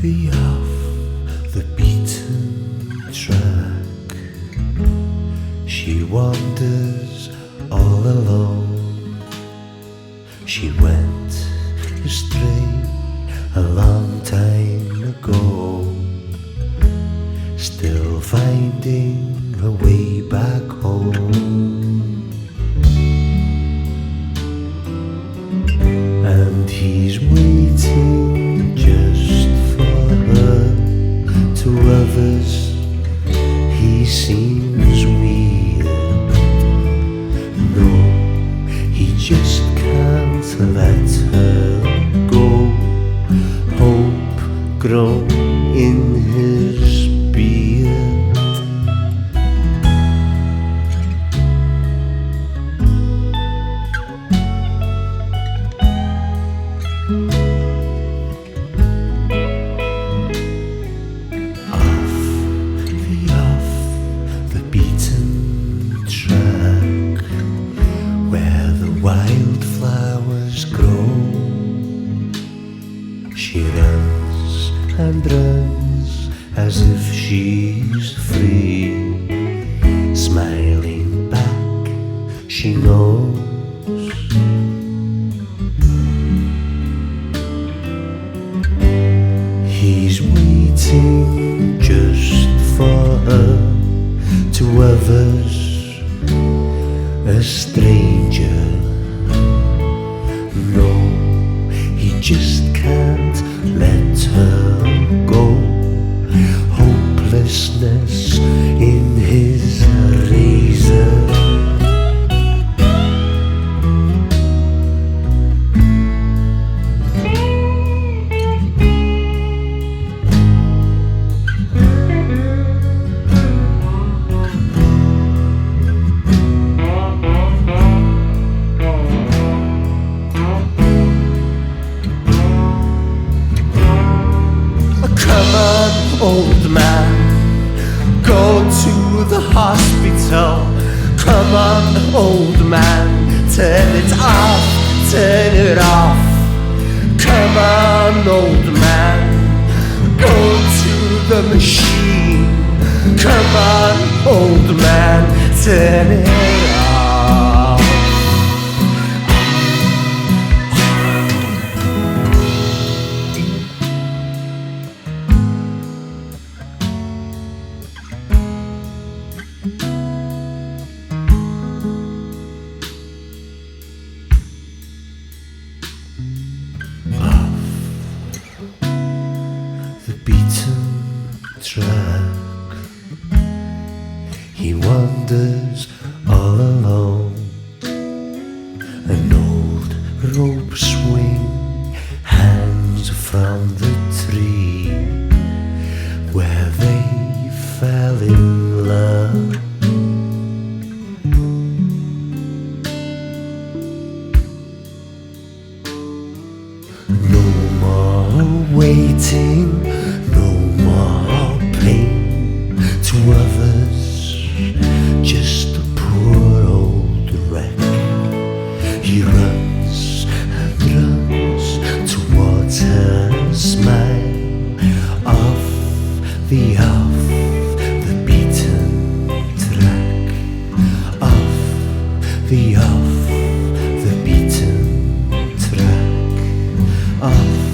the off the beaten track. She wanders all alone. She went astray a long time ago, still finding her way back home. And he's waiting just for her. To others he seems weird. No, he just can't let her go. Hope grown in his beard. Off the beaten track, where the wildflowers grow, she runs and runs as if she's free. Smiling back, she knows he's waiting just for her. To others, a stranger. No, he just can't let her go. Hopelessness in his razor. Come on, old man, go to the hospital. Come on, old man, turn it off, turn it off. Come on, old man, go to the machine. Come on, old man, turn it off. The beaten track, he wanders all alone. An old rope swing hangs from the tree where they fell in love. No more waiting, no more pain. To others, just a poor old wreck. He runs and runs towards her smile. Off the beaten track. Off the beaten track. Off